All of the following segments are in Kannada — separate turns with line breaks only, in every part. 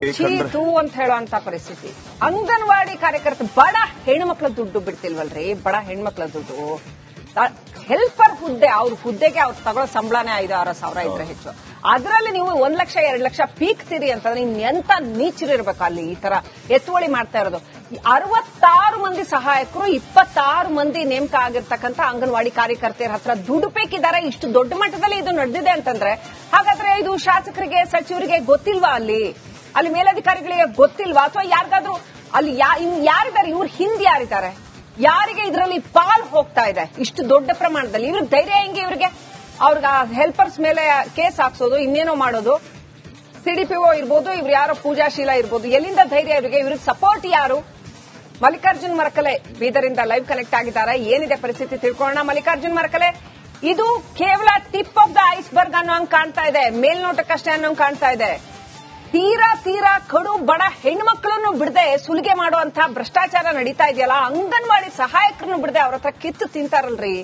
ಚೀತು ಅಂತ ಹೇಳುವಂತ ಪರಿಸ್ಥಿತಿ. ಅಂಗನವಾಡಿ ಕಾರ್ಯಕರ್ತ ಬಡ ಹೆಣ್ಮಕ್ಳ ದುಡ್ಡು ಬಿಡ್ತಿಲ್ವಲ್ರಿ, ಬಡ ಹೆಣ್ಮಕ್ಳ ದುಡ್ಡು. ಹೆಲ್ಪರ್ ಹುದ್ದೆ, ಅವ್ರ ಹುದ್ದೆಗೆ ಅವ್ರು ತಗೊಳ್ಳೋ ಸಂಬಳನೇ 5,000-6,000 ಇದ್ರೆ ಹೆಚ್ಚು. ಅದರಲ್ಲಿ ನೀವು 1 ಲಕ್ಷ 2 ಲಕ್ಷ ಪೀಕ್ತೀರಿ ಅಂತಂದ್ರೆ ಎಂತ ನೀಚರಿರ್ಬೇಕು ಅಲ್ಲಿ ಈ ತರ ಎತ್ತುವಳಿ ಮಾಡ್ತಾ ಇರೋದು. 66 ಮಂದಿ ಸಹಾಯಕರು, 26 ಮಂದಿ ನೇಮಕ ಆಗಿರ್ತಕ್ಕಂಥ ಅಂಗನವಾಡಿ ಕಾರ್ಯಕರ್ತೆಯರ ಹತ್ರ ದುಡ್ಡು ಬೇಕಿದ್ದಾರೆ. ಇಷ್ಟು ದೊಡ್ಡ ಮಟ್ಟದಲ್ಲಿ ಇದು ನಡೆದಿದೆ ಅಂತಂದ್ರೆ ಹಾಗಾದ್ರೆ ಇದು ಶಾಸಕರಿಗೆ, ಸಚಿವರಿಗೆ ಗೊತ್ತಿಲ್ವಾ? ಅಲ್ಲಿ ಮೇಲಧಿಕಾರಿಗಳಿಗೆ ಗೊತ್ತಿಲ್ವಾ? ಅಥವಾ ಯಾರಿಗಾದ್ರೂ ಅಲ್ಲಿ ಯಾರಿದ್ದಾರೆ, ಇವ್ರ ಹಿಂದೆ ಯಾರಿದ್ದಾರೆ, ಯಾರಿಗೆ ಇದರಲ್ಲಿ ಪಾಲ್ ಹೋಗ್ತಾ ಇದೆ ಇಷ್ಟು ದೊಡ್ಡ ಪ್ರಮಾಣದಲ್ಲಿ? ಇವ್ರಿಗೆ ಧೈರ್ಯ ಹೆಂಗೆ? ಅವ್ರಿಗೆ ಹೆಲ್ಪರ್ಸ್ ಮೇಲೆ ಕೇಸ್ ಹಾಕ್ಸೋದು, ಇನ್ನೇನೋ ಮಾಡೋದು. ಸಿಡಿಪಿಒ ಇರ್ಬೋದು, ಇವ್ರು ಯಾರೋ ಪೂಜಾಶೀಲ ಇರ್ಬೋದು, ಎಲ್ಲಿಂದ ಧೈರ್ಯ ಇವ್ರಿಗೆ? ಇವ್ರಿಗೆ ಸಪೋರ್ಟ್ ಯಾರು? ಮಲ್ಲಿಕಾರ್ಜುನ್ ಮರಕಲೆ ಬೀದರಿಂದ ಲೈವ್ ಕನೆಕ್ಟ್ ಆಗಿದ್ದಾರೆ. ಏನಿದೆ ಪರಿಸ್ಥಿತಿ ತಿಳ್ಕೊಳ್ಳೋಣ. ಮಲ್ಲಿಕಾರ್ಜುನ್ ಮರಕಲೆ, ಇದು ಕೇವಲ ಟಿಪ್ ಆಫ್ ದ ಐಸ್ಬರ್ಗ್ ಅನ್ನೋಂಗ್ ಕಾಣ್ತಾ ಇದೆ, ಮೇಲ್ನೋಟಕ್ಕಷ್ಟೇ ಅನ್ನೋಂಗ್ ಕಾಣ್ತಾ ಇದೆ. ತೀರಾ ಕಡು ಬಡ ಹೆಣ್ಮಕ್ಳನ್ನು ಬಿಡದೆ ಸುಲಿಗೆ ಮಾಡುವಂತಹ ಭ್ರಷ್ಟಾಚಾರ ನಡೀತಾ ಇದೆಯಲ್ಲ, ಅಂಗನವಾಡಿ ಸಹಾಯಕರನ್ನು ಬಿಡದೆ ಅವ್ರ ಹತ್ರ ಕಿತ್ತು ತಿಂತಾರಲ್ರಿ.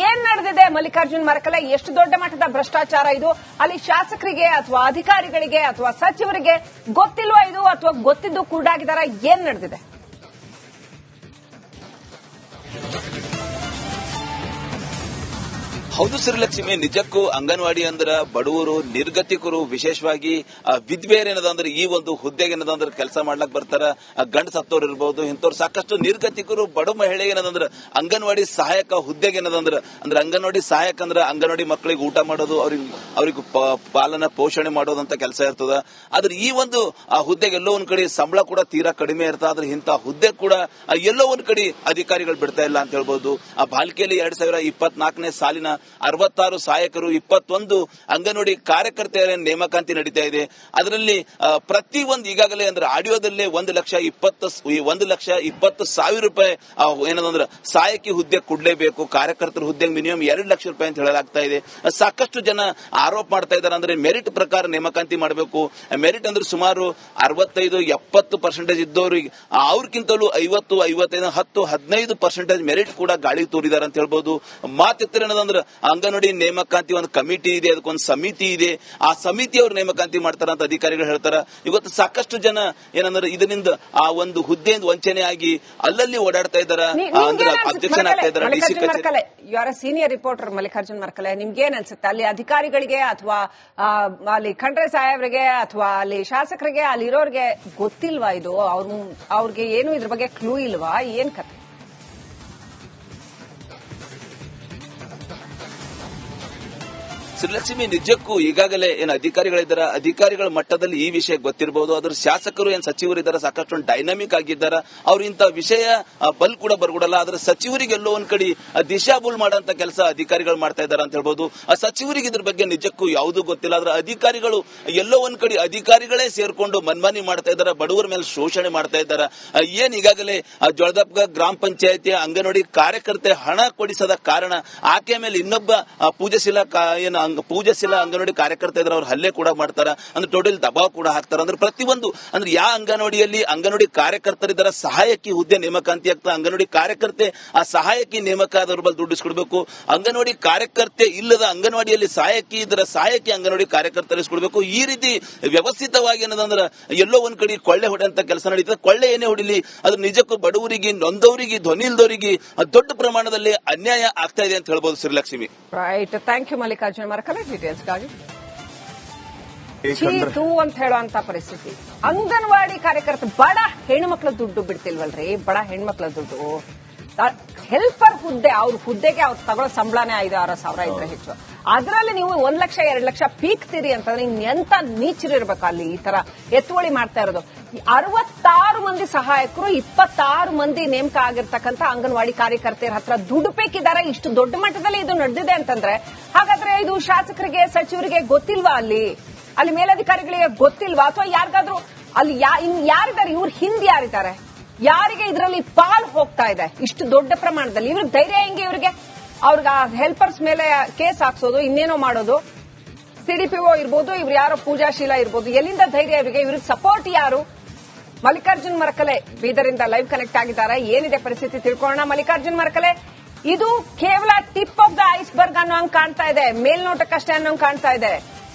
ಏನ್ ನಡೆದಿದೆ ಮಲ್ಲಿಕಾರ್ಜುನ್ ಮರಕಲೆ? ಎಷ್ಟು ದೊಡ್ಡ ಮಟ್ಟದ ಭ್ರಷ್ಟಾಚಾರ ಇದು? ಅಲ್ಲಿ ಶಾಸಕರಿಗೆ ಅಥವಾ ಅಧಿಕಾರಿಗಳಿಗೆ ಅಥವಾ ಸಚಿವರಿಗೆ ಗೊತ್ತಿಲ್ವಾ ಇದು? ಅಥವಾ ಗೊತ್ತಿದ್ದು ಕೂಡಾಗಿದಾರ? ಏನ್ ನಡೆದಿದೆ?
ಹೌದು ಶ್ರೀಲಕ್ಷ್ಮಿ, ನಿಜಕ್ಕೂ ಅಂಗನವಾಡಿ ಅಂದ್ರ ಬಡವರು, ನಿರ್ಗತಿಕರು, ವಿಶೇಷವಾಗಿ ವಿದ್ವೇರೇನದಂದ್ರೆ ಈ ಒಂದು ಹುದ್ದೆಗೆ ಏನದಂದ್ರೆ ಕೆಲಸ ಮಾಡ್ಲಕ್ ಬರ್ತಾರ. ಗಂಡ ಸತ್ತೋರು ಇರ್ಬೋದು, ಇಂಥವ್ರು ಸಾಕಷ್ಟು ನಿರ್ಗತಿಕರು, ಬಡ ಮಹಿಳೆಗೆ ಏನದಂದ್ರ ಅಂಗನವಾಡಿ ಸಹಾಯಕ ಹುದ್ದೆಗೆ ಏನದಂದ್ರ ಅಂದ್ರೆ ಅಂಗನವಾಡಿ ಸಹಾಯಕ ಅಂದ್ರ ಅಂಗನವಾಡಿ ಮಕ್ಕಳಿಗೆ ಊಟ ಮಾಡೋದು, ಅವ್ರಿಗೆ ಪಾಲನ ಪೋಷಣೆ ಮಾಡೋದಂತ ಕೆಲಸ ಇರ್ತದ. ಆದ್ರೆ ಈ ಒಂದು ಹುದ್ದೆಗೆ ಎಲ್ಲೋ ಒಂದ್ ಕಡೆ ಸಂಬಳ ಕೂಡ ತೀರಾ ಕಡಿಮೆ ಇರ್ತದೆ. ಆದ್ರೆ ಇಂಥ ಹುದ್ದೆ ಕೂಡ ಎಲ್ಲೋ ಒಂದ್ ಕಡೆ ಅಧಿಕಾರಿಗಳು ಬಿಡ್ತಾ ಇಲ್ಲ ಅಂತ ಹೇಳ್ಬೋದು. ಆ ಬಾಲ್ಕಿಯಲ್ಲಿ 2024ನೇ ಸಾಲಿನ 66 ಸಹಾಯಕರು, 21 ಅಂಗನವಾಡಿ ಕಾರ್ಯಕರ್ತೆಯರ ನೇಮಕಾತಿ ನಡೀತಾ ಇದೆ. ಅದರಲ್ಲಿ ಪ್ರತಿ ಒಂದು ಈಗಾಗಲೇ ಅಂದ್ರೆ ಆಡಿಯೋದಲ್ಲೇ 1,20,000 ರೂಪಾಯಿ ಏನಂದ್ರೆ ಸಹಾಯಕಿ ಹುದ್ದೆ ಕೊಡ್ಲೇಬೇಕು, ಕಾರ್ಯಕರ್ತರ ಹುದ್ದೆಗೆ ಮಿನಿಮಮ್ 2 ಲಕ್ಷ ರೂಪಾಯಿ ಅಂತ ಹೇಳಲಾಗ್ತಾ ಇದೆ. ಸಾಕಷ್ಟು ಜನ ಆರೋಪ ಮಾಡ್ತಾ ಇದ್ದಾರೆ, ಅಂದ್ರೆ ಮೆರಿಟ್ ಪ್ರಕಾರ ನೇಮಕಾತಿ ಮಾಡಬೇಕು. ಮೆರಿಟ್ ಅಂದ್ರೆ ಸುಮಾರು 65-70% ಇದ್ದವ್ರಿಗೆ ಅವ್ರಕ್ಕಿಂತಲೂ 50-55 10-15% ಮೆರಿಟ್ ಕೂಡ ಗಾಳಿ ತೋರಿದಾರೆ ಅಂತ ಹೇಳ್ಬೋದು. ಮಾತಿತ್ರ ಏನದಂದ್ರೆ ಅಂಗನವಾಡಿ ನೇಮಕಾತಿ ಒಂದು ಕಮಿಟಿ ಇದೆ, ಅದಕ್ಕೊಂದು ಸಮಿತಿ ಇದೆ, ಆ ಸಮಿತಿ ಅವ್ರು ನೇಮಕಾತಿ ಮಾಡ್ತಾರ ಅಂತ ಅಧಿಕಾರಿಗಳು ಹೇಳ್ತಾರ. ಇವತ್ತು ಸಾಕಷ್ಟು ಜನ ಏನಂದ್ರೆ ಇದರಿಂದ ಆ ಒಂದು ಹುದ್ದೆಯಿಂದ ವಂಚನೆ ಆಗಿ ಅಲ್ಲಲ್ಲಿ ಓಡಾಡ್ತಾ ಇದಾರ, ಅಬ್ಜೆಕ್ಷನ್ ಆಗ್ತಾ ಇದಾರೆ. ಡಿಸಿ ಕಚೇರಿ
ಯಾರ ಸೀನಿಯರ್ ರಿಪೋರ್ಟರ್ ಮಲ್ಲಿಕಾರ್ಜುನ್ ಮರಕಲೆ, ನಿಮ್ಗೇನ್ ಅನ್ಸುತ್ತೆ? ಅಲ್ಲಿ ಅಧಿಕಾರಿಗಳಿಗೆ ಅಥವಾ ಅಲ್ಲಿ ಖಂಡ್ರೆ ಸಾಹೇಬ್ರಿಗೆ ಅಥವಾ ಅಲ್ಲಿ ಶಾಸಕರಿಗೆ ಅಲ್ಲಿರೋರಿಗೆ ಗೊತ್ತಿಲ್ವಾ ಇದು? ಅವ್ರಿಗೆ ಏನು ಇದ್ರ ಬಗ್ಗೆ ಕ್ಲೂ ಇಲ್ವಾ? ಏನ್ ಕತೆ?
ಶ್ರೀಲಕ್ಷ್ಮಿ, ನಿಜಕ್ಕೂ ಈಗಾಗಲೇ ಏನು ಅಧಿಕಾರಿಗಳಿದ್ದಾರೆ, ಅಧಿಕಾರಿಗಳ ಮಟ್ಟದಲ್ಲಿ ಈ ವಿಷಯ ಗೊತ್ತಿರಬಹುದು. ಅದ್ರ ಶಾಸಕರು ಏನ್ ಸಚಿವರು ಇದ್ದಾರೆ, ಸಾಕಷ್ಟು ಡೈನಾಮಿಕ್ ಆಗಿದ್ದಾರೆ. ಅವ್ರು ಇಂಥ ವಿಷಯ ಬಲ್ ಕೂಡ ಬರ್ಕೊಡಲ್ಲ. ಆದ್ರೆ ಸಚಿವರಿಗೆ ಎಲ್ಲೋ ಒಂದ್ ಕಡೆ ದಿಶಾಬುಲ್ ಮಾಡೋಂತ ಕೆಲಸ ಅಧಿಕಾರಿಗಳು ಮಾಡ್ತಾ ಇದ್ದಾರೆ ಅಂತ ಹೇಳ್ಬೋದು. ಆ ಸಚಿವರಿಗೆ ಇದ್ರ ಬಗ್ಗೆ ನಿಜಕ್ಕೂ ಯಾವುದೂ ಗೊತ್ತಿಲ್ಲ. ಆದ್ರೆ ಅಧಿಕಾರಿಗಳು ಎಲ್ಲೋ ಒಂದ್ ಕಡೆ ಅಧಿಕಾರಿಗಳೇ ಸೇರ್ಕೊಂಡು ಮನ್ಮಾನಿ ಮಾಡ್ತಾ ಇದ್ದಾರೆ, ಬಡವರ ಮೇಲೆ ಶೋಷಣೆ ಮಾಡ್ತಾ ಇದ್ದಾರೆ. ಏನ್ ಈಗಾಗಲೇ ಜೋಳದಪ್ಪ ಗ್ರಾಮ ಪಂಚಾಯತಿ ಅಂಗನವಾಡಿ ಕಾರ್ಯಕರ್ತೆ ಹಣ ಕೊಡಿಸದ ಕಾರಣ ಆಕೆ ಮೇಲೆ ಇನ್ನೊಬ್ಬ ಪೂಜಾಶೀಲ ಅಂಗನವಾಡಿ ಕಾರ್ಯಕರ್ತ ಇದ್ರೆ ಅವ್ರು ಹಲ್ಲೆ ಕೂಡ ಮಾಡ್ತಾರ, ಅಂದ್ರೆ ಟೋಟಲ್ ದಬಾವ್ ಕೂಡ ಹಾಕ್ತಾರ. ಅಂದ್ರೆ ಪ್ರತಿಯೊಂದು ಅಂದ್ರೆ ಯಾವ ಅಂಗನವಾಡಿಯಲ್ಲಿ ಅಂಗನವಾಡಿ ಕಾರ್ಯಕರ್ತರಿದ್ದಾರೆ, ಸಹಾಯಕಿ ಹುದ್ದೆ ನೇಮಕಾತಿ ಆಗ್ತಾ, ಅಂಗನವಾಡಿ ಕಾರ್ಯಕರ್ತೆ ಆ ಸಹಾಯಕಿ ನೇಮಕ ಆದವ್ರ ಬಲ್ ದುಡ್ಡು ಇಸ್ಕೊಡ್ಬೇಕು. ಅಂಗನವಾಡಿ ಕಾರ್ಯಕರ್ತೆ ಇಲ್ಲದ ಅಂಗನವಾಡಿಯಲ್ಲಿ ಸಹಾಯಕಿ ಇದ್ರ ಸಹಾಯಕಿ ಅಂಗನವಾಡಿ ಕಾರ್ಯಕರ್ತರು ಇಸ್ಕೊಡ್ಬೇಕು. ಈ ರೀತಿ ವ್ಯವಸ್ಥಿತವಾಗಿ ಏನದಂದ್ರೆ ಎಲ್ಲೋ ಒಂದ್ ಕಡೆ ಕೊಳ್ಳೆ ಹೊಡೆಯಂತ ಕೆಲಸ ನಡೀತದೆ. ಕೊಳ್ಳೆ ಏನೇ ಹೊಡಿಲಿ, ಅದು ನಿಜಕ್ಕೂ ಬಡವರಿಗೆ, ನೊಂದವರಿಗೆ, ಧ್ವನಿ ಇಲ್ದವರಿಗೆ ದೊಡ್ಡ ಪ್ರಮಾಣದಲ್ಲಿ ಅನ್ಯಾಯ ಆಗ್ತಾ ಇದೆ ಅಂತ ಹೇಳ್ಬೋದು. Srilakshmi,
right, thank you Mallikarjun Marakale ಡೀಟೇಲ್ಸ್ಗಾಗಿ. ಚೀತು ಅಂತ ಹೇಳುವಂತ ಪರಿಸ್ಥಿತಿ. ಅಂಗನವಾಡಿ ಕಾರ್ಯಕರ್ತ ಬಡ ಹೆಣ್ಮಕ್ಳ ದುಡ್ಡು ಬಿಡ್ತಿಲ್ವಲ್ರಿ, ಬಡ ಹೆಣ್ಮಕ್ಳ ದುಡ್ಡು. ಹೆಲ್ಪರ್ ಹುದ್ದೆ, ಅವ್ರ ಹುದ್ದೆಗೆ ಅವ್ರು ತಗೊಳ್ಳೋ ಸಂಬಳನೇ 5,000-6,000 ಇದ್ರೆ ಹೆಚ್ಚು. ಅದರಲ್ಲಿ ನೀವು 1 ಲಕ್ಷ 2 ಲಕ್ಷ ಪೀಕ್ತೀರಿ ಅಂತಂದ್ರೆ ಎಂತ ನೀಚರಿರ್ಬೇಕು ಅಲ್ಲಿ ಈ ತರ ಎತ್ತುವಳಿ ಮಾಡ್ತಾ ಇರೋದು. 66 ಮಂದಿ ಸಹಾಯಕರು, 26 ಮಂದಿ ನೇಮಕ ಆಗಿರ್ತಕ್ಕಂಥ ಅಂಗನವಾಡಿ ಕಾರ್ಯಕರ್ತೆಯರ ಹತ್ರ ದುಡ್ಡು ಬೇಕಿದ್ದಾರೆ. ಇಷ್ಟು ದೊಡ್ಡ ಮಟ್ಟದಲ್ಲಿ ಇದು ನಡೆದಿದೆ ಅಂತಂದ್ರೆ ಹಾಗಾದ್ರೆ ಇದು ಶಾಸಕರಿಗೆ, ಸಚಿವರಿಗೆ ಗೊತ್ತಿಲ್ವಾ? ಅಲ್ಲಿ ಮೇಲಧಿಕಾರಿಗಳಿಗೆ ಗೊತ್ತಿಲ್ವಾ? ಅಥವಾ ಯಾರಿಗಾದ್ರೂ ಅಲ್ಲಿ ಯಾರಿದ್ದಾರೆ, ಇವ್ರ ಹಿಂದೆ ಯಾರಿದ್ದಾರೆ, ಯಾರಿಗೆ ಇದರಲ್ಲಿ ಪಾಲ್ ಹೋಗ್ತಾ ಇದೆ ಇಷ್ಟು ದೊಡ್ಡ ಪ್ರಮಾಣದಲ್ಲಿ? ಇವ್ರಿಗೆ ಧೈರ್ಯ ಹೆಂಗೆ? ಅವ್ರಿಗೆ ಹೆಲ್ಪರ್ಸ್ ಮೇಲೆ ಕೇಸ್ ಹಾಕ್ಸೋದು, ಇನ್ನೇನೋ ಮಾಡೋದು. ಸಿಡಿಪಿಒ ಇರ್ಬೋದು, ಇವ್ರು ಯಾರೋ ಪೂಜಾಶೀಲ ಇರ್ಬೋದು, ಎಲ್ಲಿಂದ ಧೈರ್ಯ ಇವ್ರಿಗೆ? ಸಪೋರ್ಟ್ ಯಾರು? ಮಲ್ಲಿಕಾರ್ಜುನ್ ಮರಕಲೆ ಬೀದರಿಂದ ಲೈವ್ ಕನೆಕ್ಟ್ ಆಗಿದ್ದಾರೆ. ಏನಿದೆ ಪರಿಸ್ಥಿತಿ ತಿಳ್ಕೊಳ್ಳೋಣ. ಮಲ್ಲಿಕಾರ್ಜುನ್ ಮರಕಲೆ, ಇದು ಕೇವಲ ಟಿಪ್ ಆಫ್ ದ ಐಸ್ಬರ್ಗ್ ಅನ್ನೋಂಗ್ ಕಾಣ್ತಾ ಇದೆ, ಮೇಲ್ನೋಟಕ್ಕಷ್ಟೇ ಅನ್ನೋಂಗ್ ಕಾಣ್ತಾ ಇದೆ.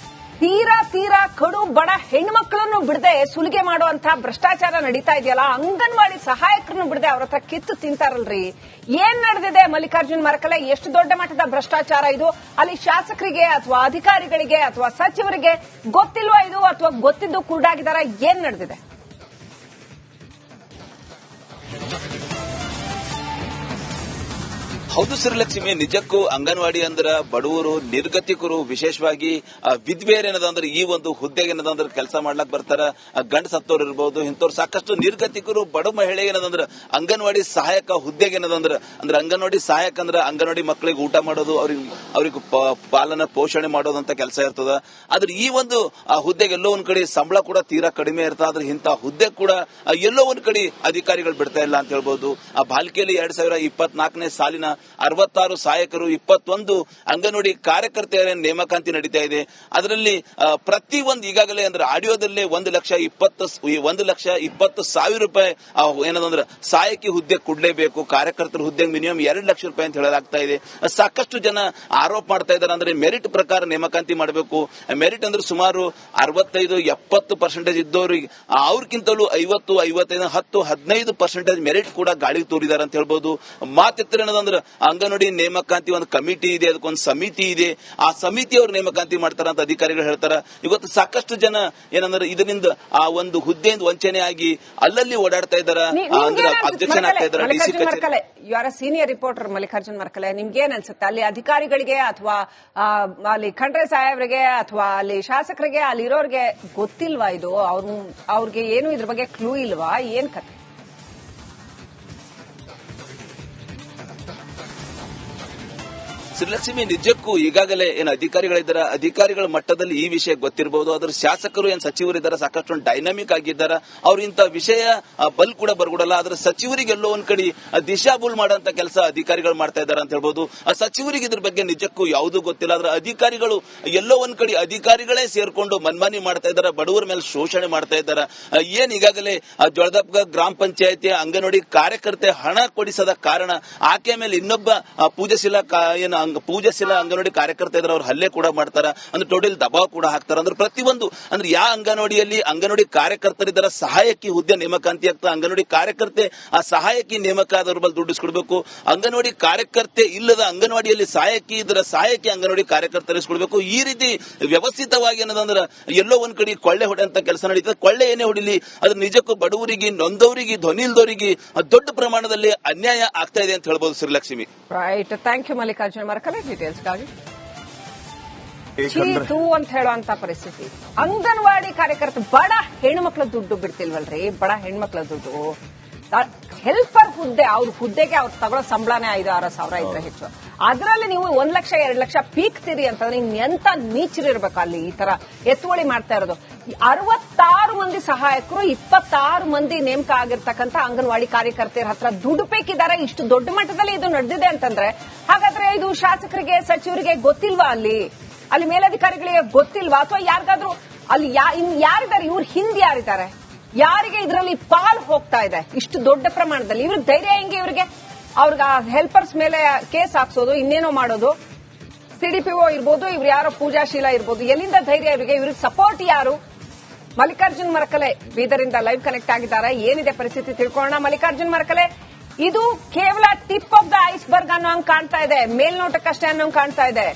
ತೀರಾ ಕಡು ಬಡ ಹೆಣ್ಮಕ್ಳನ್ನು ಬಿಡದೆ ಸುಲಿಗೆ ಮಾಡುವಂತ ಭ್ರಷ್ಟಾಚಾರ ನಡೀತಾ ಇದೆಯಲ್ಲ, ಅಂಗನವಾಡಿ ಸಹಾಯಕರನ್ನು ಬಿಡದೆ ಅವ್ರ ಹತ್ರ ಕಿತ್ತು ತಿಂತಾರಲ್ರಿ. ಏನ್ ನಡೆದಿದೆ ಮಲ್ಲಿಕಾರ್ಜುನ್ ಮರಕಲೆ? ಎಷ್ಟು ದೊಡ್ಡ ಮಟ್ಟದ ಭ್ರಷ್ಟಾಚಾರ ಇದು? ಅಲ್ಲಿ ಶಾಸಕರಿಗೆ ಅಥವಾ ಅಧಿಕಾರಿಗಳಿಗೆ ಅಥವಾ ಸಚಿವರಿಗೆ ಗೊತ್ತಿಲ್ವಾ ಇದು, ಅಥವಾ ಗೊತ್ತಿದ್ದು ಕೂಡಾಗಿದಾರ? ಏನ್ ನಡೆದಿದೆ?
ಹೌದು ಶ್ರೀಲಕ್ಷ್ಮಿ, ನಿಜಕ್ಕೂ ಅಂಗನವಾಡಿ ಅಂದ್ರ ಬಡವರು, ನಿರ್ಗತಿಕರು, ವಿಶೇಷವಾಗಿ ವಿಧವೆಯರು ಏನದಂದ್ರೆ ಈ ಒಂದು ಹುದ್ದೆಗೆ ಏನದಂದ್ರೆ ಕೆಲಸ ಮಾಡ್ಲಕ್ ಬರ್ತಾರ. ಗಂಡ ಸತ್ತೋರು ಇರ್ಬೋದು, ಇಂಥವ್ರು ಸಾಕಷ್ಟು ನಿರ್ಗತಿಕರು, ಬಡ ಮಹಿಳೆ ಏನದಂದ್ರ ಅಂಗನವಾಡಿ ಸಹಾಯಕ ಹುದ್ದೆಗೆ ಏನದಂದ್ರ ಅಂದ್ರೆ ಅಂಗನವಾಡಿ ಸಹಾಯಕ ಅಂದ್ರ ಅಂಗನವಾಡಿ ಮಕ್ಕಳಿಗೆ ಊಟ ಮಾಡೋದು, ಅವ್ರಿಗೆ ಪಾಲನ ಪೋಷಣೆ ಮಾಡೋದು ಅಂತ ಕೆಲಸ ಇರ್ತದ. ಆದ್ರೆ ಈ ಒಂದು ಹುದ್ದೆಗೆ ಎಲ್ಲೋ ಒಂದ್ ಕಡೆ ಸಂಬಳ ಕೂಡ ತೀರಾ ಕಡಿಮೆ ಇರ್ತದೆ. ಆದ್ರೆ ಇಂಥ ಹುದ್ದೆ ಕೂಡ ಎಲ್ಲೋ ಒಂದ್ ಕಡೆ ಅಧಿಕಾರಿಗಳು ಬಿಡ್ತಾ ಇಲ್ಲ ಅಂತ ಹೇಳ್ಬೋದು. ಆ ಬಾಲ್ಕಿಯಲ್ಲಿ 2024ನೇ ಸಾಲಿನ 66 ಸಹಾಯಕರು, 21 ಅಂಗನವಾಡಿ ಕಾರ್ಯಕರ್ತೆಯರ ನೇಮಕಾತಿ ನಡೀತಾ ಇದೆ. ಅದರಲ್ಲಿ ಪ್ರತಿ ಒಂದು ಈಗಾಗಲೇ ಅಂದ್ರೆ ಆಡಿಯೋದಲ್ಲೇ 1,20,000 ರೂಪಾಯಿ ಏನದಂದ್ರೆ ಸಹಾಯಕಿ ಹುದ್ದೆ ಕೊಡ್ಲೇಬೇಕು, ಕಾರ್ಯಕರ್ತರ ಹುದ್ದೆಗೆ ಮಿನಿಮಮ್ 2 ಲಕ್ಷ ರೂಪಾಯಿ ಅಂತ ಹೇಳಲಾಗ್ತಾ ಇದೆ. ಸಾಕಷ್ಟು ಜನ ಆರೋಪ ಮಾಡ್ತಾ ಇದ್ದಾರೆ, ಅಂದ್ರೆ ಮೆರಿಟ್ ಪ್ರಕಾರ ನೇಮಕಾತಿ ಮಾಡಬೇಕು. ಮೆರಿಟ್ ಅಂದ್ರೆ ಸುಮಾರು 65-70% ಇದ್ದವ್ರಿಗೆ ಅವ್ರಕ್ಕಿಂತಲೂ 50-55 10-15% ಮೆರಿಟ್ ಕೂಡ ಗಾಳಿಗೆ ತೋರಿದಾರೆ ಅಂತ ಹೇಳ್ಬೋದು. ಮಾತೆತ್ತರ ಏನದಂದ್ರೆ ಅಂಗನವಾಡಿ ನೇಮಕಾತಿ ಒಂದು ಕಮಿಟಿ ಇದೆ, ಅದಕ್ಕೊಂದು ಸಮಿತಿ ಇದೆ. ಆ ಸಮಿತಿಯವರು ನೇಮಕಾತಿ ಮಾಡ್ತಾರ ಅಂತ ಅಧಿಕಾರಿಗಳು ಹೇಳ್ತಾರ. ಇವತ್ತು ಸಾಕಷ್ಟು ಜನ ಏನಂದ್ರೆ ಇದರಿಂದ ಆ ಒಂದು ಹುದ್ದೆಯಿಂದ ವಂಚನೆ ಆಗಿ ಅಲ್ಲಲ್ಲಿ ಓಡಾಡ್ತಾ ಇದಾರ, ಅಧ್ಯಕ್ಷನಾಗ್ತಾ ಇದಾರೆ. ಡಿಸಿ ಕಚೇರಿ.
You are senior reporter Mallikarjun Marakale, ನಿಮ್ಗೆ ಏನ್ ಅನ್ಸುತ್ತೆ? ಅಲ್ಲಿ ಅಧಿಕಾರಿಗಳಿಗೆ ಅಥವಾ ಅಲ್ಲಿ ಖಂಡ್ರೆ ಸಾಹೇಬ್ರಿಗೆ ಅಥವಾ ಅಲ್ಲಿ ಶಾಸಕರಿಗೆ ಅಲ್ಲಿರೋರಿಗೆ ಗೊತ್ತಿಲ್ವಾ ಇದು? ಅವ್ರಿಗೆ ಏನು ಇದ್ರ ಬಗ್ಗೆ ಕ್ಲೂ ಇಲ್ವಾ? ಏನ್ ಕತೆ?
ಶ್ರೀಲಕ್ಷ್ಮಿ, ನಿಜಕ್ಕೂ ಈಗಾಗಲೇ ಏನು ಅಧಿಕಾರಿಗಳಿದ್ದಾರೆ, ಅಧಿಕಾರಿಗಳ ಮಟ್ಟದಲ್ಲಿ ಈ ವಿಷಯ ಗೊತ್ತಿರಬಹುದು. ಅದ್ರ ಶಾಸಕರು ಏನ್ ಸಚಿವರು ಇದ್ದಾರೆ, ಸಾಕಷ್ಟು ಡೈನಾಮಿಕ್ ಆಗಿದ್ದಾರೆ. ಅವ್ರು ಇಂಥ ವಿಷಯ ಬಲ್ ಕೂಡ ಬರ್ಕೊಡಲ್ಲ. ಆದ್ರೆ ಸಚಿವರಿಗೆ ಎಲ್ಲೋ ಒಂದ್ ಕಡೆ ದಿಶಾಬುಲ್ ಮಾಡುವಂತ ಕೆಲಸ ಅಧಿಕಾರಿಗಳು ಮಾಡ್ತಾ ಇದ್ದಾರೆ ಅಂತ ಹೇಳ್ಬೋದು. ಆ ಸಚಿವರಿಗೆ ಇದ್ರ ಬಗ್ಗೆ ನಿಜಕ್ಕೂ ಯಾವುದೂ ಗೊತ್ತಿಲ್ಲ. ಆದ್ರೆ ಅಧಿಕಾರಿಗಳು ಎಲ್ಲೋ ಒಂದ್ ಕಡೆ ಅಧಿಕಾರಿಗಳೇ ಸೇರ್ಕೊಂಡು ಮನ್ಮಾನಿ ಮಾಡ್ತಾ ಇದ್ದಾರೆ, ಬಡವರ ಮೇಲೆ ಶೋಷಣೆ ಮಾಡ್ತಾ ಇದ್ದಾರೆ. ಏನ್ ಈಗಾಗಲೇ ಜೋಳದಪ್ಪ ಗ್ರಾಮ ಪಂಚಾಯತಿ ಅಂಗನವಾಡಿ ಕಾರ್ಯಕರ್ತೆ ಹಣ ಕೊಡಿಸದ ಕಾರಣ ಆಕೆ ಮೇಲೆ ಇನ್ನೊಬ್ಬ ಪೂಜಾಶೀಲ ಅಂಗನವಾಡಿ ಕಾರ್ಯಕರ್ತ ಇದ್ರೆ ಅವ್ರು ಹಲ್ಲೆ ಕೂಡ ಮಾಡ್ತಾರ, ಅಂದ್ರೆ ಟೋಟಲ್ ದಬಾವ್ ಕೂಡ ಹಾಕ್ತಾರ. ಅಂದ್ರೆ ಪ್ರತಿಯೊಂದು ಅಂದ್ರೆ ಯಾವ ಅಂಗನವಾಡಿಯಲ್ಲಿ ಅಂಗನವಾಡಿ ಕಾರ್ಯಕರ್ತರಿದ್ದಾರೆ, ಸಹಾಯಕಿ ಹುದ್ದೆ ನೇಮಕಾತಿ ಆಗ್ತಾ, ಅಂಗನವಾಡಿ ಕಾರ್ಯಕರ್ತೆ ಆ ಸಹಾಯಕಿ ನೇಮಕ ಆದವ್ರ ಬಲ್ ದುಡ್ಡು ಇಸ್ಕೊಡ್ಬೇಕು. ಅಂಗನವಾಡಿ ಕಾರ್ಯಕರ್ತೆ ಇಲ್ಲದ ಅಂಗನವಾಡಿಯಲ್ಲಿ ಸಹಾಯಕಿ ಇದ್ರ ಸಹಾಯಕಿ ಅಂಗನವಾಡಿ ಕಾರ್ಯಕರ್ತರು ಇಸ್ಕೊಡ್ಬೇಕು. ಈ ರೀತಿ ವ್ಯವಸ್ಥಿತವಾಗಿ ಏನದಂದ್ರೆ ಎಲ್ಲೋ ಒಂದ್ ಕಡೆ ಕೊಳ್ಳೆ ಹೊಡೆಯಂತ ಕೆಲಸ ನಡೀತದೆ. ಕೊಳ್ಳೆ ಏನೇ ಹೊಡಿಲಿ, ಅದ್ರ ನಿಜಕ್ಕೂ ಬಡವರಿಗೆ, ನೊಂದವರಿಗೆ, ಧ್ವನಿ ಇಲ್ದವರಿಗೆ ದೊಡ್ಡ ಪ್ರಮಾಣದಲ್ಲಿ ಅನ್ಯಾಯ ಆಗ್ತಾ ಇದೆ ಅಂತ ಹೇಳ್ಬೋದು. Srilakshmi,
right. Thank you Mallikarjun Marakale ಡೀಟೇಲ್ಸ್ಗಾಗಿ. ಚೀತು ಅಂತ ಹೇಳುವಂತ ಪರಿಸ್ಥಿತಿ. ಅಂಗನವಾಡಿ ಕಾರ್ಯಕರ್ತ ಬಡ ಹೆಣ್ಮಕ್ಳ ದುಡ್ಡು ಬಿಡ್ತಿಲ್ವಲ್ರಿ? ಬಡ ಹೆಣ್ಮಕ್ಳ ದುಡ್ಡು, ಹೆಲ್ಪರ್ ಹುದ್ದೆ, ಅವ್ರ ಹುದ್ದೆಗೆ ಅವ್ರು ತಗೊಳ್ಳೋ ಸಂಬಳನೇ 5-6 ಸಾವಿರ ಇದ್ರೆ ಹೆಚ್ಚು. ಅದರಲ್ಲಿ ನೀವು 1 ಲಕ್ಷ 2 ಲಕ್ಷ ಪೀಕ್ತೀರಿ ಅಂತಂದ್ರೆ ಎಂತ ನೀಚರಿರ್ಬೇಕು ಅಲ್ಲಿ ಈ ತರ ಎತ್ತುವಳಿ ಮಾಡ್ತಾ ಇರೋದು. 66 ಮಂದಿ ಸಹಾಯಕರು, 26 ಮಂದಿ ನೇಮಕ ಆಗಿರ್ತಕ್ಕಂಥ ಅಂಗನವಾಡಿ ಕಾರ್ಯಕರ್ತೆಯರ ಹತ್ರ ದುಡ್ಡು ಪೇಕಿದ್ದಾರೆ. ಇಷ್ಟು ದೊಡ್ಡ ಮಟ್ಟದಲ್ಲಿ ಇದು ನಡೆದಿದೆ ಅಂತಂದ್ರೆ ಹಾಗಾದ್ರೆ ಇದು ಶಾಸಕರಿಗೆ, ಸಚಿವರಿಗೆ ಗೊತ್ತಿಲ್ವಾ? ಅಲ್ಲಿ ಮೇಲಧಿಕಾರಿಗಳಿಗೆ ಗೊತ್ತಿಲ್ವಾ? ಅಥವಾ ಯಾರಿಗಾದ್ರೂ ಅಲ್ಲಿ ಯಾರಿದ್ದಾರೆ, ಇವ್ರ ಹಿಂದೆ ಯಾರಿದ್ದಾರೆ, ಯಾರಿಗೆ ಇದರಲ್ಲಿ ಪಾಲ್ ಹೋಗ್ತಾ ಇದೆ ಇಷ್ಟು ದೊಡ್ಡ ಪ್ರಮಾಣದಲ್ಲಿ? ಇವ್ರಿಗೆ ಧೈರ್ಯ ಹೆಂಗೆ? ಅವ್ರಿಗೆ ಹೆಲ್ಪರ್ಸ್ ಮೇಲೆ ಕೇಸ್ ಹಾಕ್ಸೋದು, ಇನ್ನೇನೋ ಮಾಡೋದು. ಸಿಡಿಪಿಒ ಇರ್ಬೋದು, ಇವ್ರು ಯಾರೋ ಪೂಜಾಶೀಲ ಇರ್ಬೋದು, ಎಲ್ಲಿಂದ ಧೈರ್ಯ ಇವರಿಗೆ? ಇವ್ರಿಗೆ ಸಪೋರ್ಟ್ ಯಾರು? ಮಲ್ಲಿಕಾರ್ಜುನ್ ಮರಕಲೆ ಬೀದರಿಂದ ಲೈವ್ ಕನೆಕ್ಟ್ ಆಗಿದ್ದಾರೆ. ಏನಿದೆ ಪರಿಸ್ಥಿತಿ ತಿಳ್ಕೊಳ್ಳೋಣ. ಮಲ್ಲಿಕಾರ್ಜುನ್ ಮರಕಲೆ, ಇದು ಕೇವಲ ಟಿಪ್ ಆಫ್ ದ ಐಸ್ಬರ್ಗ್ ಅನ್ನೋ ಹಂಗ್ ಕಾಣ್ತಾ ಇದೆ, ಮೇಲ್ನೋಟಕ್ಕಷ್ಟೇ ಅನ್ನೋ ಕಾಣ್ತಾ ಇದೆ.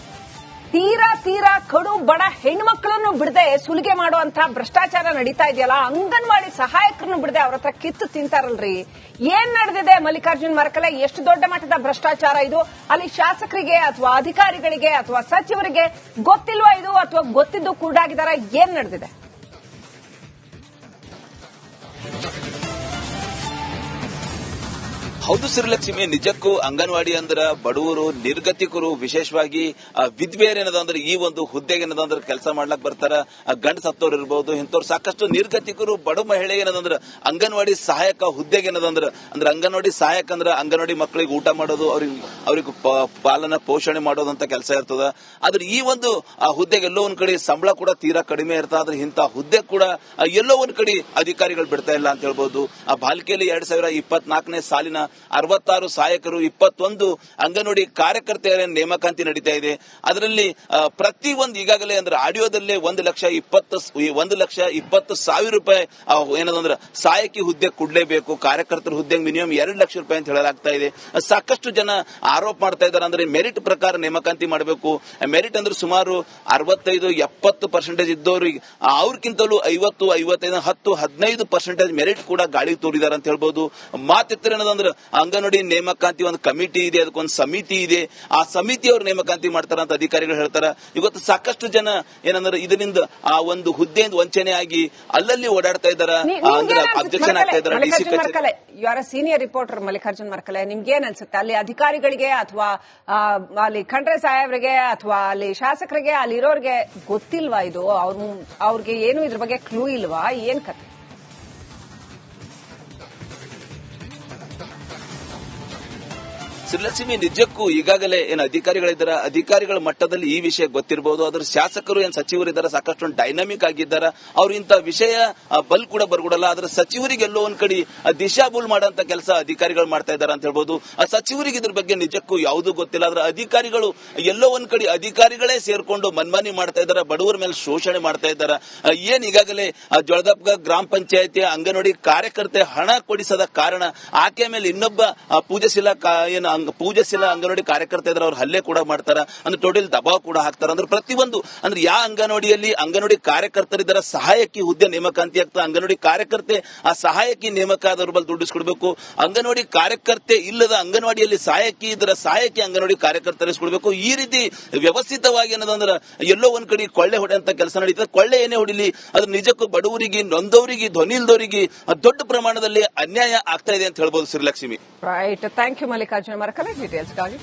ತೀರಾ ಕಡು ಬಡ ಹೆಣ್ಮಕ್ಳನ್ನು ಬಿಡದೆ ಸುಲಿಗೆ ಮಾಡುವಂತ ಭ್ರಷ್ಟಾಚಾರ ನಡೀತಾ ಇದೆಯಲ್ಲ, ಅಂಗನವಾಡಿ ಸಹಾಯಕರನ್ನು ಬಿಡದೆ ಅವ್ರ ಹತ್ರ ಕಿತ್ತು ತಿಂತಾರಲ್ರಿ. ಏನ್ ನಡೆದಿದೆ ಮಲ್ಲಿಕಾರ್ಜುನ್ ಮರಕಲೆ? ಎಷ್ಟು ದೊಡ್ಡ ಮಟ್ಟದ ಭ್ರಷ್ಟಾಚಾರ ಇದು? ಅಲ್ಲಿ ಶಾಸಕರಿಗೆ ಅಥವಾ ಅಧಿಕಾರಿಗಳಿಗೆ ಅಥವಾ ಸಚಿವರಿಗೆ ಗೊತ್ತಿಲ್ವಾ ಇದು, ಅಥವಾ ಗೊತ್ತಿದ್ದು ಕೂಡಾಗಿದಾರ? ಏನ್ ನಡೆದಿದೆ?
ಹೌದು ಶ್ರೀಲಕ್ಷ್ಮಿ, ನಿಜಕ್ಕೂ ಅಂಗನವಾಡಿ ಅಂದ್ರ ಬಡವರು, ನಿರ್ಗತಿಕರು, ವಿಶೇಷವಾಗಿ ವಿಧವೆಯರು ಏನದಂದ್ರೆ ಈ ಒಂದು ಹುದ್ದೆಗೆ ಏನದಂದ್ರೆ ಕೆಲಸ ಮಾಡ್ಲಕ್ ಬರ್ತಾರ. ಗಂಡ ಸತ್ತೋರು ಇರ್ಬೋದು, ಇಂಥವ್ರು ಸಾಕಷ್ಟು ನಿರ್ಗತಿಕರು, ಬಡ ಮಹಿಳೆ ಏನದಂದ್ರೆ ಅಂಗನವಾಡಿ ಸಹಾಯಕ ಹುದ್ದೆಗೆ ಏನದಂದ್ರೆ ಅಂದ್ರೆ ಅಂಗನವಾಡಿ ಸಹಾಯಕ ಅಂದ್ರ ಅಂಗನವಾಡಿ ಮಕ್ಕಳಿಗೆ ಊಟ ಮಾಡೋದು, ಅವ್ರಿಗೆ ಪಾಲನ ಪೋಷಣೆ ಮಾಡೋದು ಅಂತ ಕೆಲಸ ಇರ್ತದ. ಆದ್ರೆ ಈ ಒಂದು ಹುದ್ದೆಗೆ ಎಲ್ಲೋ ಒಂದ್ ಕಡೆ ಸಂಬಳ ಕೂಡ ತೀರಾ ಕಡಿಮೆ ಇರ್ತದೆ. ಆದ್ರೆ ಇಂಥ ಹುದ್ದೆ ಕೂಡ ಎಲ್ಲೋ ಒಂದ್ ಕಡೆ ಅಧಿಕಾರಿಗಳು ಬಿಡ್ತಾ ಇಲ್ಲ ಅಂತ ಹೇಳ್ಬೋದು. ಆ ಬಾಲ್ಕಿಯಲ್ಲಿ 2024ನೇ ಸಾಲಿನ 66 ಸಹಾಯಕರು, 21 ಅಂಗನವಾಡಿ ಕಾರ್ಯಕರ್ತೆಯರ ನೇಮಕಾತಿ ನಡೀತಾ ಇದೆ. ಅದರಲ್ಲಿ ಪ್ರತಿ ಒಂದು ಈಗಾಗಲೇ ಅಂದ್ರೆ ಆಡಿಯೋದಲ್ಲೇ 1,20,000 ರೂಪಾಯಿ ಏನದಂದ್ರೆ ಸಹಾಯಕಿ ಹುದ್ದೆ ಕೊಡ್ಲೇಬೇಕು, ಕಾರ್ಯಕರ್ತರ ಹುದ್ದೆಗೆ ಮಿನಿಮಮ್ 2 ಲಕ್ಷ ರೂಪಾಯಿ ಅಂತ ಹೇಳಲಾಗ್ತಾ ಇದೆ. ಸಾಕಷ್ಟು ಜನ ಆರೋಪ ಮಾಡ್ತಾ ಇದ್ದಾರೆ, ಅಂದ್ರೆ ಮೆರಿಟ್ ಪ್ರಕಾರ ನೇಮಕಾತಿ ಮಾಡಬೇಕು. ಮೆರಿಟ್ ಅಂದ್ರೆ ಸುಮಾರು 65-70% ಇದ್ದವ್ರಿಗೆ ಅವ್ರಕ್ಕಿಂತಲೂ 50-55-10-15% ಮೆರಿಟ್ ಕೂಡ ಗಾಳಿ ತೋರಿದಾರೆ ಅಂತ ಹೇಳ್ಬೋದು. ಮಾತಿತ್ರ ಏನದಂದ್ರೆ ಅಂಗನವಾಡಿ ನೇಮಕಾತಿ ಒಂದು ಕಮಿಟಿ ಇದೆ, ಅದಕ್ಕೊಂದು ಸಮಿತಿ ಇದೆ, ಆ ಸಮಿತಿಯವರು ನೇಮಕಾತಿ ಮಾಡ್ತಾರ ಅಂತ ಅಧಿಕಾರಿಗಳು ಹೇಳ್ತಾರೆ. ಇವತ್ತು ಸಾಕಷ್ಟು ಜನ ಏನಂದ್ರೆ ಇದರಿಂದ ಆ ಒಂದು ಹುದ್ದೆಯಿಂದ ವಂಚನೆ ಆಗಿ ಅಲ್ಲಲ್ಲಿ ಓಡಾಡ್ತಾ ಇದಾರೆ, ಅಂದ್ರೆ ಅಬ್ಜೆಕ್ಷನ್ ಆಗ್ತಾ ಇದಾರೆ.
You are senior reporter Mallikarjun Markale, ನಿಮ್ಗೇನ್ ಅನ್ಸುತ್ತೆ ಅಲ್ಲಿ ಅಧಿಕಾರಿಗಳಿಗೆ ಅಥವಾ ಅಲ್ಲಿ ಖಂಡ್ರೆ ಸಾಹೇಬ್ರಿಗೆ ಅಥವಾ ಅಲ್ಲಿ ಶಾಸಕರಿಗೆ ಅಲ್ಲಿರೋರಿಗೆ ಗೊತ್ತಿಲ್ವಾ ಇದು? ಅವ್ರಿಗೆ ಏನು ಇದ್ರ ಬಗ್ಗೆ ಕ್ಲೂ ಇಲ್ವಾ? ಏನ್ ಕತೆ?
ಶ್ರೀಲಕ್ಷ್ಮಿ, ನಿಜಕ್ಕೂ ಈಗಾಗಲೇ ಏನು ಅಧಿಕಾರಿಗಳಿದ್ದಾರೆ, ಅಧಿಕಾರಿಗಳ ಮಟ್ಟದಲ್ಲಿ ಈ ವಿಷಯ ಗೊತ್ತಿರಬಹುದು. ಅದ್ರ ಶಾಸಕರು ಏನ್ ಸಚಿವರಿದ್ದಾರೆ ಸಾಕಷ್ಟು ಡೈನಾಮಿಕ್ ಆಗಿದ್ದಾರೆ, ಅವ್ರು ಇಂಥ ವಿಷಯ ಬಲ್ ಕೂಡ ಬರ್ಕೊಡಲ್ಲ. ಆದ್ರೆ ಸಚಿವರಿಗೆ ಎಲ್ಲೋ ಒಂದ್ ಕಡೆ ದಿಶಾಬೂಲ್ ಮಾಡೋಂತ ಕೆಲಸ ಅಧಿಕಾರಿಗಳು ಮಾಡ್ತಾ ಇದ್ದಾರೆ ಅಂತ ಹೇಳ್ಬೋದು. ಆ ಸಚಿವರಿಗೆ ಇದ್ರ ಬಗ್ಗೆ ನಿಜಕ್ಕೂ ಯಾವುದೂ ಗೊತ್ತಿಲ್ಲ. ಆದ್ರೆ ಅಧಿಕಾರಿಗಳು ಎಲ್ಲೋ ಒಂದ್ ಕಡೆ ಅಧಿಕಾರಿಗಳೇ ಸೇರ್ಕೊಂಡು ಮನ್ಮಾನಿ ಮಾಡ್ತಾ ಇದ್ದಾರೆ, ಬಡವರ ಮೇಲೆ ಶೋಷಣೆ ಮಾಡ್ತಾ ಇದ್ದಾರೆ. ಏನ್ ಈಗಾಗಲೇ ಜೊಳದಪ್ಪ ಗ್ರಾಮ ಪಂಚಾಯತಿ ಅಂಗನವಾಡಿ ಕಾರ್ಯಕರ್ತೆ ಹಣ ಕೊಡಿಸದ ಕಾರಣ ಆಕೆ ಮೇಲೆ ಇನ್ನೊಬ್ಬ ಪೂಜೆಸಿಲ್ಲ ಅಂಗನವಾಡಿ ಕಾರ್ಯಕರ್ತ ಇದ್ರೆ ಅವ್ರು ಹಲ್ಲೆ ಕೂಡ ಮಾಡ್ತಾರ, ಅಂದ್ರೆ ಟೋಟಲ್ ದಬಾವ್ ಕೂಡ ಹಾಕ್ತಾರ. ಅಂದ್ರೆ ಪ್ರತಿಯೊಂದು ಅಂದ್ರೆ ಯಾವ ಅಂಗನವಾಡಿಯಲ್ಲಿ ಅಂಗನವಾಡಿ ಕಾರ್ಯಕರ್ತರಿದ್ದಾರೆ ಸಹಾಯಕಿ ಹುದ್ದೆ ನೇಮಕಾತಿ ಆಗ್ತದೆ, ಅಂಗನವಾಡಿ ಕಾರ್ಯಕರ್ತೆ ಆ ಸಹಾಯಕಿ ನೇಮಕ ಆದವ್ರ ಬಲ್ ದುಡ್ಡಿಸ್ಕೊಡ್ಬೇಕು. ಅಂಗನವಾಡಿ ಕಾರ್ಯಕರ್ತೆ ಇಲ್ಲದ ಅಂಗನವಾಡಿಯಲ್ಲಿ ಸಹಾಯಕಿ ಇದ್ರೆ ಸಹಾಯಕಿ ಅಂಗನವಾಡಿ ಕಾರ್ಯಕರ್ತರಿಸ್ಕೊಡ್ಬೇಕು. ಈ ರೀತಿ ವ್ಯವಸ್ಥಿತವಾಗಿ ಏನದಂದ್ರೆ ಎಲ್ಲೋ ಒಂದ್ ಕಡೆ ಕೊಳ್ಳೆ ಹೊಡೆಯಂತ ಕೆಲಸ ನಡೀತದೆ. ಕೊಳ್ಳೆ ಏನೇ ಹೊಡಿಲಿ, ಅದು ನಿಜಕ್ಕೂ ಬಡವರಿಗೆ, ನೊಂದವರಿಗೆ, ಧ್ವನಿ ಇಲ್ದವರಿಗೆ ದೊಡ್ಡ ಪ್ರಮಾಣದಲ್ಲಿ ಅನ್ಯಾಯ ಆಗ್ತಾ ಇದೆ ಅಂತ ಹೇಳ್ಬೋದು. Srilakshmi,
right. Thank you Mallikarjuna Markale ಡೀಟೇಲ್ಸ್ಗಾಗಿ.